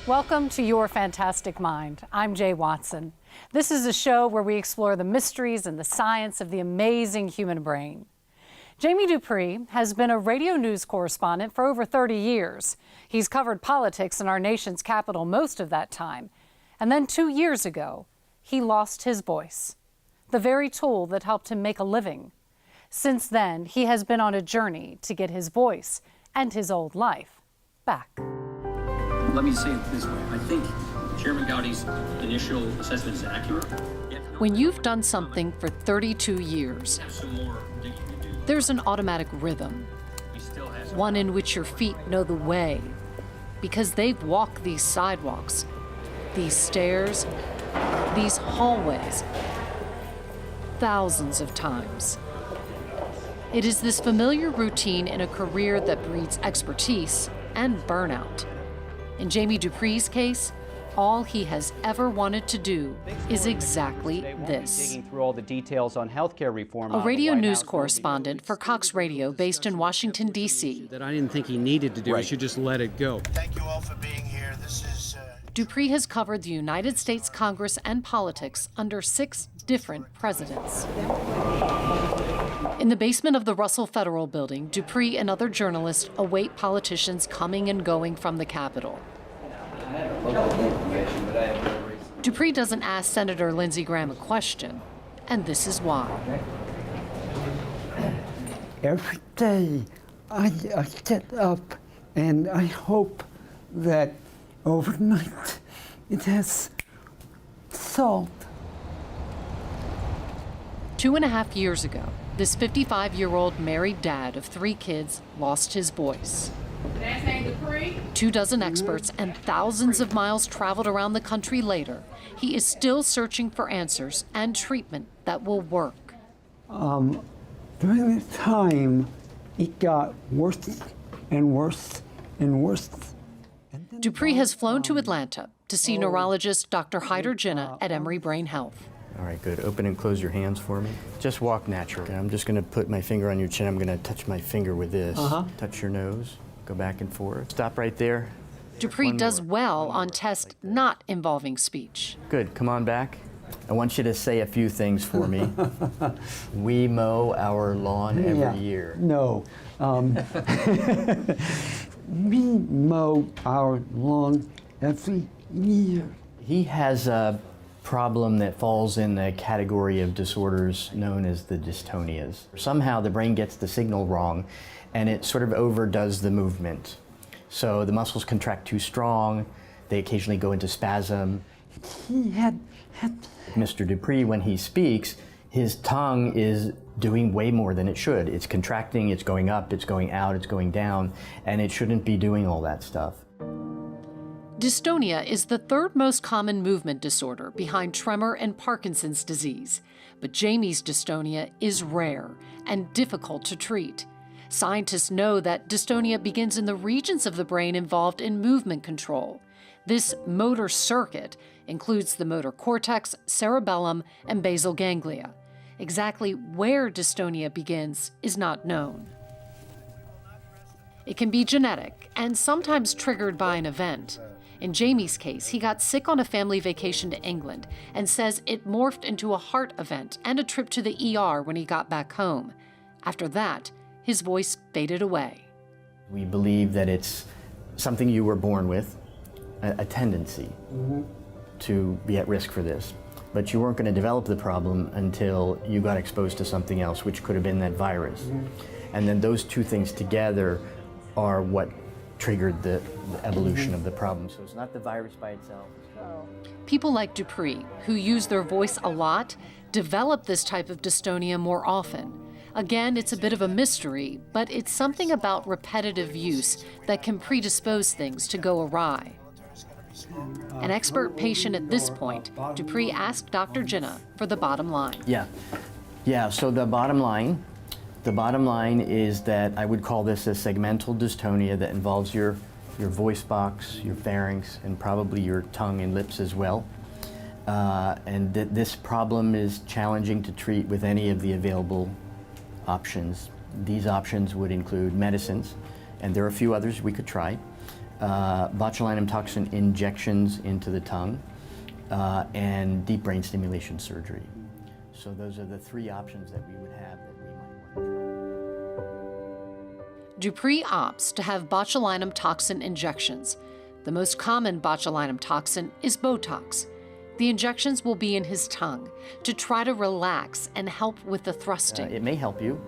Welcome to Your Fantastic Mind. I'm Jay Watson. This is a show where we explore the mysteries and the science of the amazing human brain. Jamie Dupree has been a radio news correspondent for over 30 years. He's covered politics in our nation's capital most of that time. And then 2 years ago, he lost his voice, the very tool that helped him make a living. Since then, he has been on a journey to get his voice and his old life back. Let me say it this way. I think Chairman Gowdy's initial assessment is accurate. When you've done something for 32 years, there's an automatic rhythm, one in which your feet know the way, because they've walked these sidewalks, these stairs, these hallways, thousands of times. It is this familiar routine in a career that breeds expertise and burnout. In Jamie Dupree's case, all he has ever wanted to do is exactly this. Digging through all the details on healthcare reform. A radio news correspondent for Cox Radio based in Washington, D.C. That I didn't think he needed to do. He should just let it go. Thank you all for being here. This is... Dupree has covered the United States Congress and politics under 6 different presidents. In the basement of the Russell Federal Building, Dupree and other journalists await politicians coming and going from the Capitol. Dupree doesn't ask Senator Lindsey Graham a question, and this is why. Every day I get up and I hope that overnight it has solved. 2.5 years ago, this 55-year-old married dad of 3 kids lost his voice. 24 experts and thousands of miles traveled around the country later, he is still searching for answers and treatment that will work. During the time, it got worse and worse and worse. Dupree has flown to Atlanta to see neurologist Dr. Hyder Jinnah at Emory Brain Health. All right, good. Open and close your hands for me. Just walk naturally. Okay, I'm just going to put my finger on your chin. I'm going to touch my finger with this. Touch your nose. Go back and forth. Stop right there. Dupree does well on tests not involving speech. Good. Come on back. I want you to say a few things for me. We mow our lawn every year. No. We mow our lawn every year. He has a problem that falls in the category of disorders known as the dystonias. Somehow the brain gets the signal wrong and it sort of overdoes the movement. So the muscles contract too strong, they occasionally go into spasm. He had Mr. Dupree, when he speaks, his tongue is doing way more than it should. It's contracting, it's going up, it's going out, it's going down, and it shouldn't be doing all that stuff. Dystonia is the 3rd most common movement disorder behind tremor and Parkinson's disease. But Jamie's dystonia is rare and difficult to treat. Scientists know that dystonia begins in the regions of the brain involved in movement control. This motor circuit includes the motor cortex, cerebellum, and basal ganglia. Exactly where dystonia begins is not known. It can be genetic and sometimes triggered by an event. In Jamie's case, he got sick on a family vacation to England and says it morphed into a heart event and a trip to the ER when he got back home. After that, his voice faded away. We believe that it's something you were born with, a tendency to be at risk for this. But you weren't going to develop the problem until you got exposed to something else, which could have been that virus. And then those two things together are what triggered the evolution of the problem. So it's not the virus by itself. People like Dupree, who use their voice a lot, develop this type of dystonia more often. Again, it's a bit of a mystery, but it's something about repetitive use that can predispose things to go awry. An expert patient at this point, Dupree asked Dr. Jinnah for the bottom line. Yeah, so the bottom line is that I would call this a segmental dystonia that involves your voice box, your pharynx, and probably your tongue and lips as well. And this problem is challenging to treat with any of the available options. These options would include medicines, and there are a few others we could try. botulinum toxin injections into the tongue, and deep brain stimulation surgery. So those are the three options that we would have that we might want to try. Dupree opts to have botulinum toxin injections. The most common botulinum toxin is Botox. The injections will be in his tongue to try to relax and help with the thrusting. It may help you.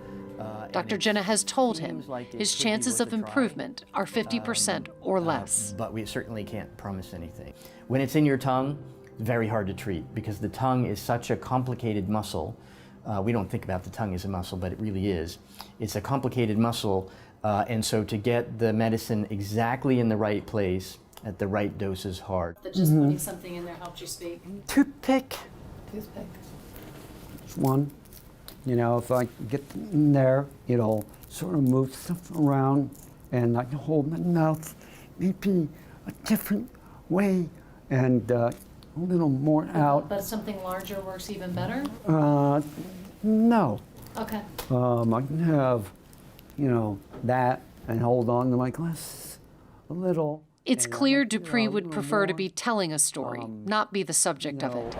Dr. Jenna has told him his chances of improvement are 50% or less. But we certainly can't promise anything. When it's in your tongue, very hard to treat because the tongue is such a complicated muscle. We don't think about the tongue as a muscle, but it really is. It's a complicated muscle, and so to get the medicine exactly in the right place at the right dose is hard. That just putting something in there helped you speak? Toothpick. Toothpick. One. You know, if I get in there, it'll sort of move stuff around and I can hold my mouth maybe a different way and a little more out. But something larger works even better? No. Okay. I can have, you know, that and hold on to my glasses a little. It's clear Dupree would prefer to be telling a story, not be the subject of it.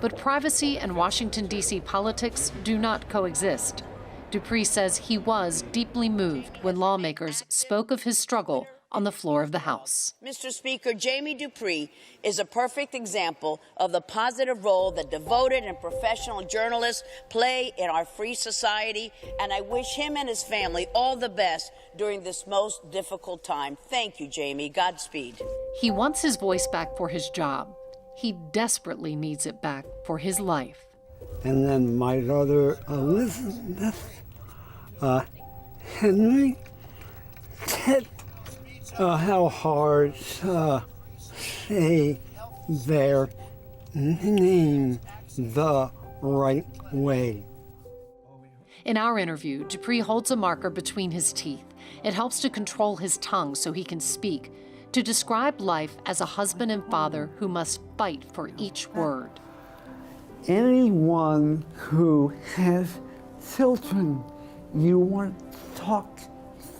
But privacy and Washington, D.C. politics do not coexist. Dupree says he was deeply moved when lawmakers spoke of his struggle on the floor of the House. Mr. Speaker, Jamie Dupree is a perfect example of the positive role that devoted and professional journalists play in our free society, and I wish him and his family all the best during this most difficult time. Thank you, Jamie. Godspeed. He wants his voice back for his job. He desperately needs it back for his life. And then my daughter Elizabeth, Henry, Ted, how hard say their name the right way. In our interview, Dupree holds a marker between his teeth. It helps to control his tongue so he can speak, to describe life as a husband and father who must fight for each word. Anyone who has children, you want to talk to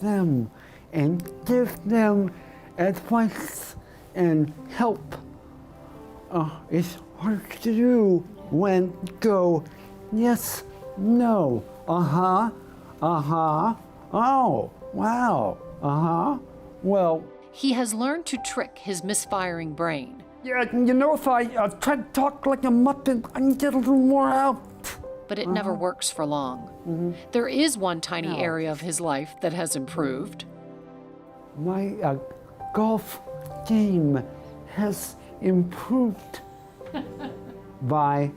them and give them advice and help. It's hard to do when you go, yes, no, oh, wow, well. He has learned to trick his misfiring brain. Yeah, you know, if I try to talk like a muppet, I can get a little more out. But it never works for long. There is one tiny area of his life that has improved. My golf game has improved by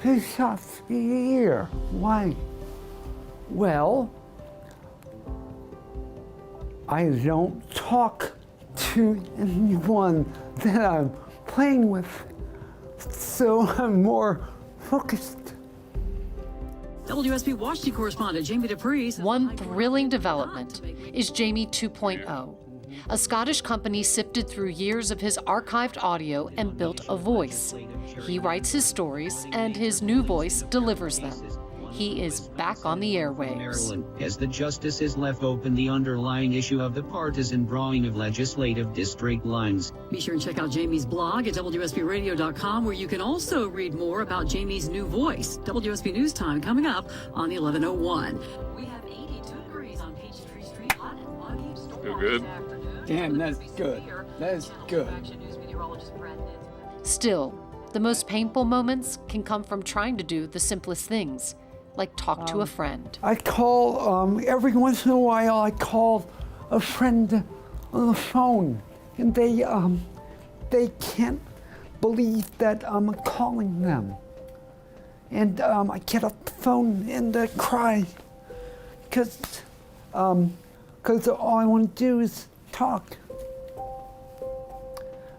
2 shots a year. Why? Well, I don't talk to anyone that I'm playing with, so I'm more focused. WSB Washington correspondent Jamie Dupree. One thrilling development is Jamie 2.0. A Scottish company sifted through years of his archived audio and built a voice. He writes his stories, and his new voice delivers them. He is back on the airwaves. Maryland, as the justices left open the underlying issue of the partisan drawing of legislative district lines. Be sure and check out Jamie's blog at WSBRadio.com, where you can also read more about Jamie's new voice. WSB News Time coming up on the 11:01. We have 82 degrees on Peachtree Street. Hot and muggy. Feel good? Damn, that's good. That's good. Still, the most painful moments can come from trying to do the simplest things, like talk to a friend. I call, every once in a while, I call a friend on the phone, and they can't believe that I'm calling them. And I get off the phone and cry, because all I want to do is talk.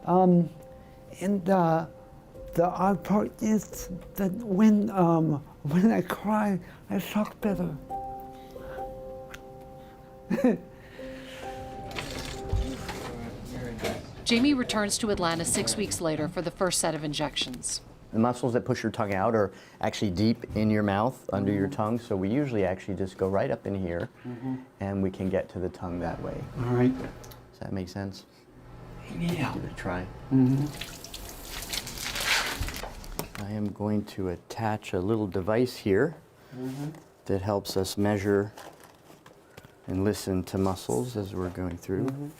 And the odd part is that when I cry, I talk better. Jamie returns to Atlanta 6 weeks later for the first set of injections. The muscles that push your tongue out are actually deep in your mouth, under your tongue, so we usually actually just go right up in here, and we can get to the tongue that way. All right. Does that make sense? Yeah. Give it a try. Mm-hmm. I am going to attach a little device here that helps us measure and listen to muscles as we're going through.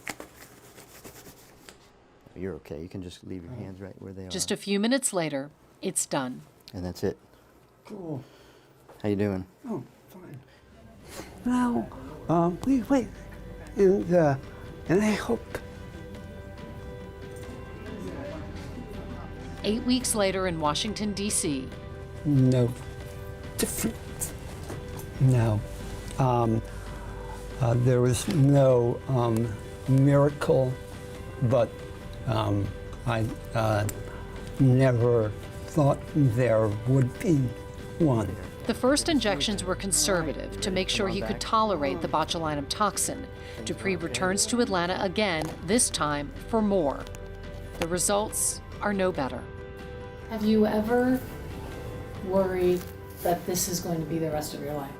You're okay. You can just leave your hands right where they are. Just a few minutes later, it's done. And that's it. Cool. How you doing? Oh, fine. Now, wait. And I hope. 8 weeks later in Washington, D.C. No different. No. There was no miracle, but I never thought there would be one. The first injections were conservative to make sure he could tolerate the botulinum toxin. Dupree returns to Atlanta again, this time for more. The results are no better. Have you ever worried that this is going to be the rest of your life?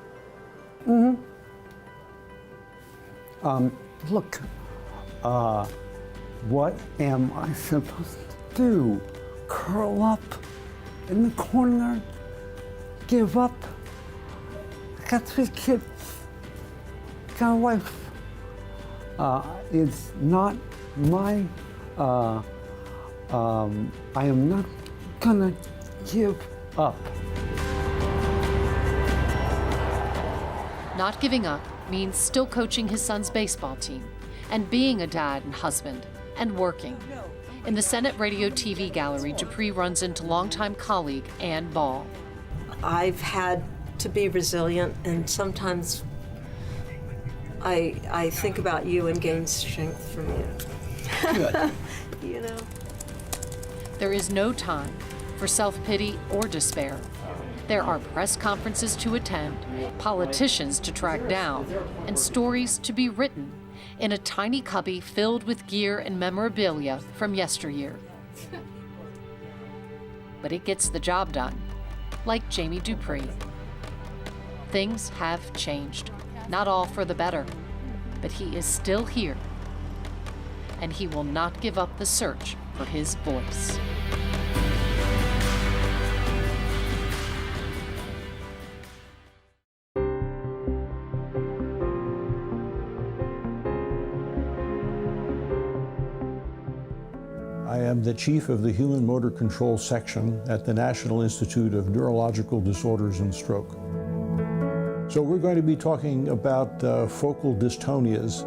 Look, what am I supposed to do? Curl up in the corner? Give up? I got 3 kids. Got a wife. It's not my, I am not gonna give up. Not giving up means still coaching his son's baseball team and being a dad and husband and working. In the Senate Radio TV gallery, Dupree runs into longtime colleague Ann Ball. I've had to be resilient, and sometimes I think about you and gain strength from you. Good. You know? There is no time for self-pity or despair. There are press conferences to attend, politicians to track down, and stories to be written in a tiny cubby filled with gear and memorabilia from yesteryear. But it gets the job done, like Jamie Dupree. Things have changed, not all for the better, but he is still here, and he will not give up the search for his voice. I am the chief of the Human Motor Control Section at the National Institute of Neurological Disorders and Stroke. So we're going to be talking about focal dystonias.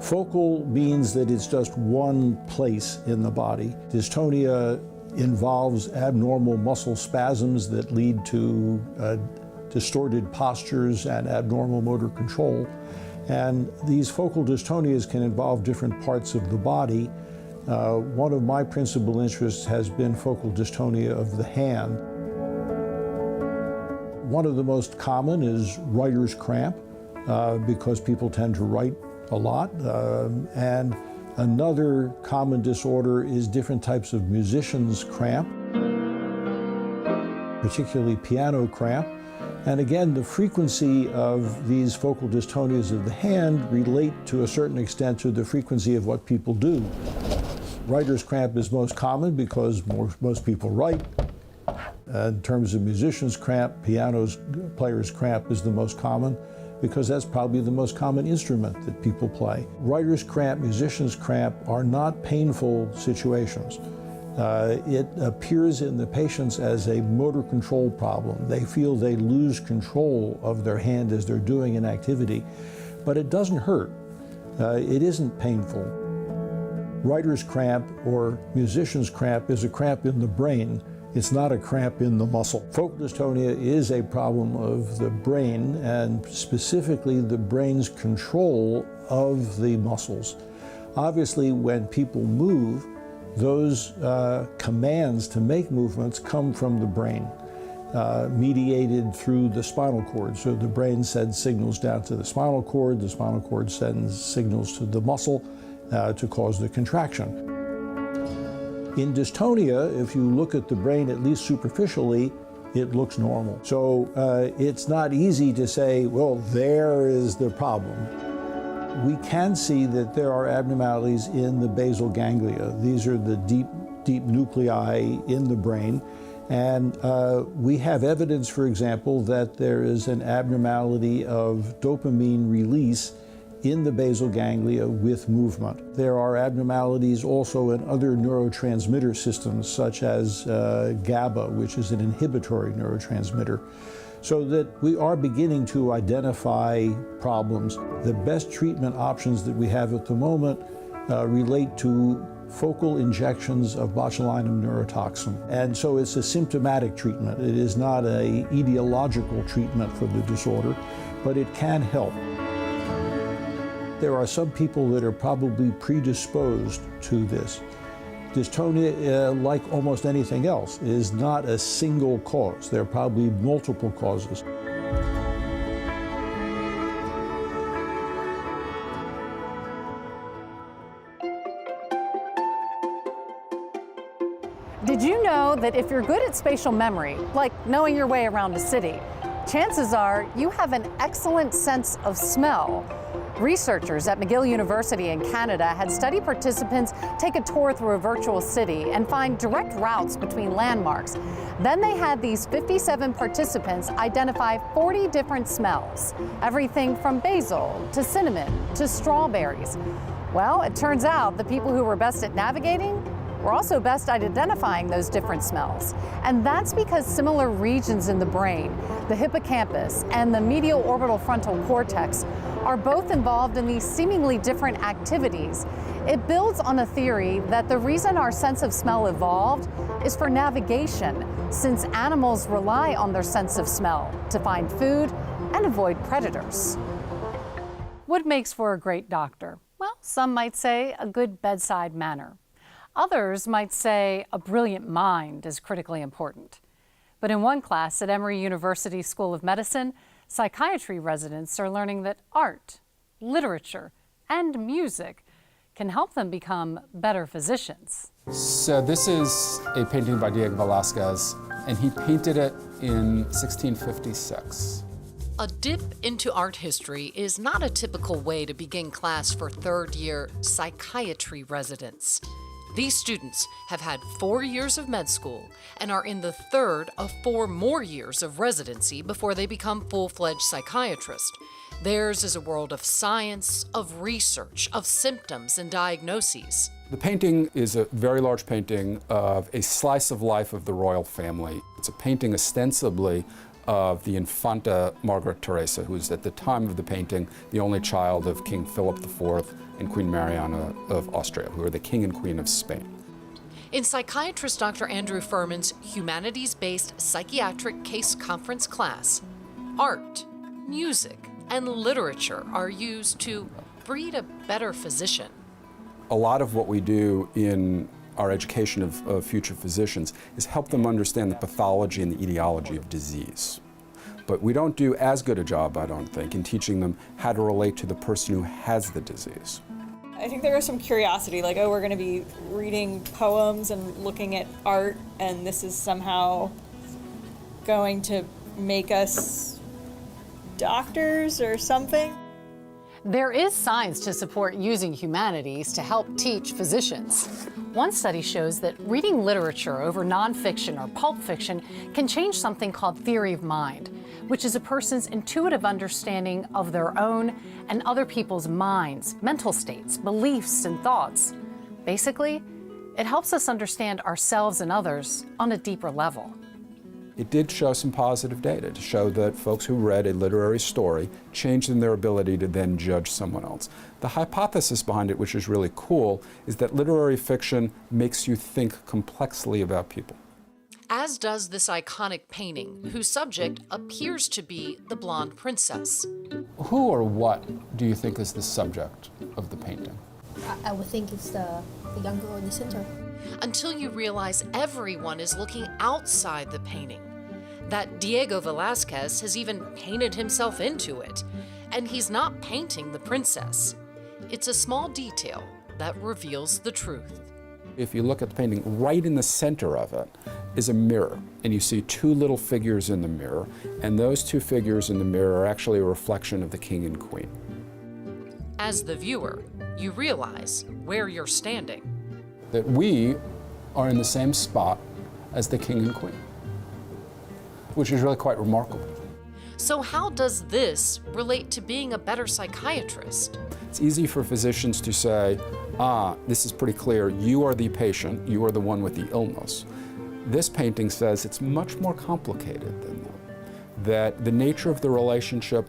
Focal means that it's just one place in the body. Dystonia involves abnormal muscle spasms that lead to distorted postures and abnormal motor control. And these focal dystonias can involve different parts of the body. One of my principal interests has been focal dystonia of the hand. One of the most common is writer's cramp, because people tend to write a lot. And another common disorder is different types of musician's cramp, particularly piano cramp. And again, the frequency of these focal dystonias of the hand relate to a certain extent to the frequency of what people do. Writer's cramp is most common because most people write. In terms of musician's cramp, piano player's cramp is the most common because that's probably the most common instrument that people play. Writer's cramp, musician's cramp are not painful situations. It appears in the patients as a motor control problem. They feel they lose control of their hand as they're doing an activity, but it doesn't hurt. It isn't painful. Writer's cramp or musician's cramp is a cramp in the brain. It's not a cramp in the muscle. Focal dystonia is a problem of the brain, and specifically the brain's control of the muscles. Obviously, when people move, those commands to make movements come from the brain, mediated through the spinal cord. So the brain sends signals down to the spinal cord sends signals to the muscle to cause the contraction. In dystonia, if you look at the brain, at least superficially, it looks normal. So it's not easy to say, well, there is the problem. We can see that there are abnormalities in the basal ganglia. These are the deep nuclei in the brain. And we have evidence, for example, that there is an abnormality of dopamine release in the basal ganglia with movement. There are abnormalities also in other neurotransmitter systems, such as GABA, which is an inhibitory neurotransmitter. So that we are beginning to identify problems. The best treatment options that we have at the moment relate to focal injections of botulinum neurotoxin. And so it's a symptomatic treatment. It is not an etiological treatment for the disorder, but it can help. There are some people that are probably predisposed to this. Dystonia, like almost anything else, is not a single cause. There are probably multiple causes. Did you know that if you're good at spatial memory, like knowing your way around a city, chances are you have an excellent sense of smell? Researchers at McGill University in Canada had study participants take a tour through a virtual city and find direct routes between landmarks. Then they had these 57 participants identify 40 different smells, everything from basil to cinnamon to strawberries. Well, it turns out the people who were best at navigating were also best at identifying those different smells. And that's because similar regions in the brain, the hippocampus and the medial orbital frontal cortex, are both involved in these seemingly different activities. It builds on a theory that the reason our sense of smell evolved is for navigation, since animals rely on their sense of smell to find food and avoid predators. What makes for a great doctor? Well, some might say a good bedside manner. Others might say a brilliant mind is critically important. But in one class at Emory University School of Medicine, psychiatry residents are learning that art, literature, and music can help them become better physicians. So this is a painting by Diego Velázquez, and he painted it in 1656. A dip into art history is not a typical way to begin class for third-year psychiatry residents. These students have had 4 years of med school and are in the third of 4 more years of residency before they become full-fledged psychiatrists. Theirs is a world of science, of research, of symptoms and diagnoses. The painting is a very large painting of a slice of life of the royal family. It's a painting ostensibly of the Infanta Margaret Teresa, who's at the time of the painting the only child of King Philip IV and Queen Mariana of Austria, who are the king and queen of Spain. In psychiatrist Dr. Andrew Furman's humanities-based psychiatric case conference class, art, music, and literature are used to breed a better physician. A lot of what we do in our education of future physicians is help them understand the pathology and the etiology of disease. But we don't do as good a job, I don't think, in teaching them how to relate to the person who has the disease. I think there was some curiosity, like, oh, we're going to be reading poems and looking at art, and this is somehow going to make us doctors or something. There is science to support using humanities to help teach physicians. One study shows that reading literature over nonfiction or pulp fiction can change something called theory of mind, which is a person's intuitive understanding of their own and other people's minds, mental states, beliefs, and thoughts. Basically, it helps us understand ourselves and others on a deeper level. It did show some positive data to show that folks who read a literary story changed in their ability to then judge someone else. The hypothesis behind it, which is really cool, is that literary fiction makes you think complexly about people. As does this iconic painting, whose subject appears to be the blonde princess. Who or what do you think is the subject of the painting? I would think it's the young girl in the center. Until you realize everyone is looking outside the painting. That Diego Velázquez has even painted himself into it. And he's not painting the princess. It's a small detail that reveals the truth. If you look at the painting, right in the center of it is a mirror, and you see 2 little figures in the mirror, and those 2 figures in the mirror are actually a reflection of the king and queen. As the viewer, you realize where you're standing. That we are in the same spot as the king and queen, which is really quite remarkable. So how does this relate to being a better psychiatrist? It's easy for physicians to say, this is pretty clear, you are the patient, you are the one with the illness. This painting says it's much more complicated than that the nature of the relationship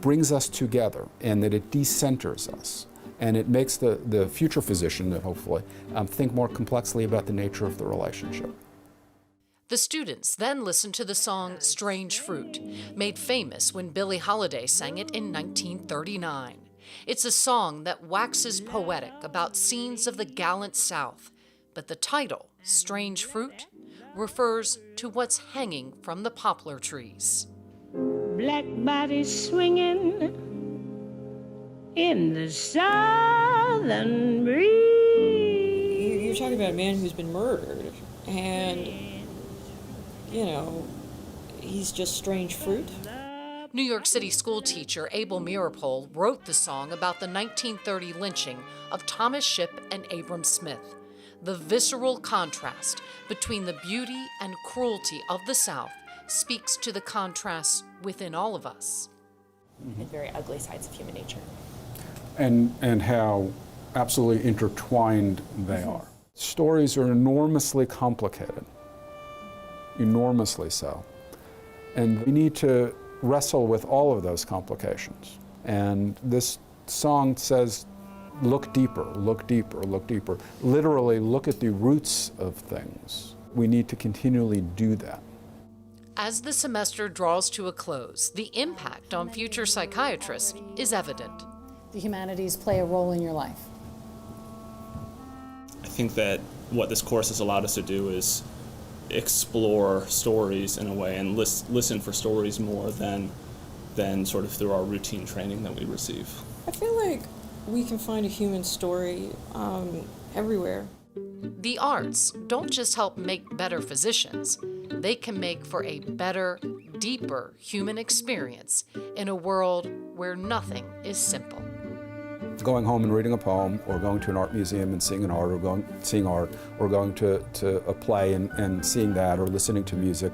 brings us together, and that it decenters us. And it makes the future physician, hopefully, think more complexly about the nature of the relationship. The students then listened to the song Strange Fruit, made famous when Billie Holiday sang it in 1939. It's a song that waxes poetic about scenes of the gallant South, but the title, Strange Fruit, refers to what's hanging from the poplar trees. Black bodies swinging in the southern breeze. You're talking about a man who's been murdered, and, you know, he's just strange fruit. New York City school teacher Abel Meeropol wrote the song about the 1930 lynching of Thomas Shipp and Abram Smith. The visceral contrast between the beauty and cruelty of the South speaks to the contrasts within all of us. And very ugly sides of human nature. And how absolutely intertwined they are. Stories are enormously complicated, enormously so. And we need to wrestle with all of those complications. And this song says, look deeper, look deeper, look deeper. Literally, look at the roots of things. We need to continually do that. As the semester draws to a close, the impact on future psychiatrists is evident. The humanities play a role in your life. I think that what this course has allowed us to do is explore stories in a way and listen for stories more than sort of through our routine training that we receive. I feel like we can find a human story everywhere. The arts don't just help make better physicians, they can make for a better, deeper human experience in a world where nothing is simple. Going home and reading a poem, or going to an art museum and seeing art, or seeing art, or going to a play and seeing that, or listening to music.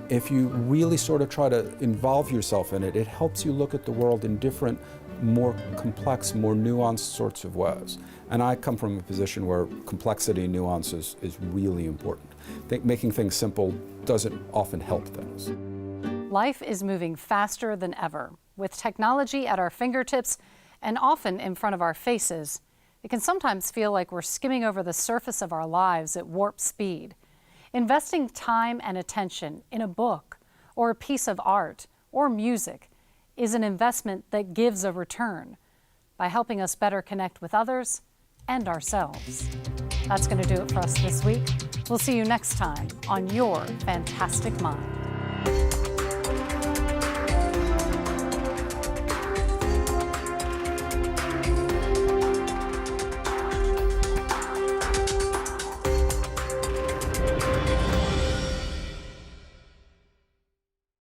If you really sort of try to involve yourself in it, it helps you look at the world in different, more complex, more nuanced sorts of ways. And I come from a position where complexity and nuance is really important. Making things simple doesn't often help things. Life is moving faster than ever. With technology at our fingertips and often in front of our faces, it can sometimes feel like we're skimming over the surface of our lives at warp speed. Investing time and attention in a book or a piece of art or music is an investment that gives a return by helping us better connect with others and ourselves. That's going to do it for us this week. We'll see you next time on Your Fantastic Mind.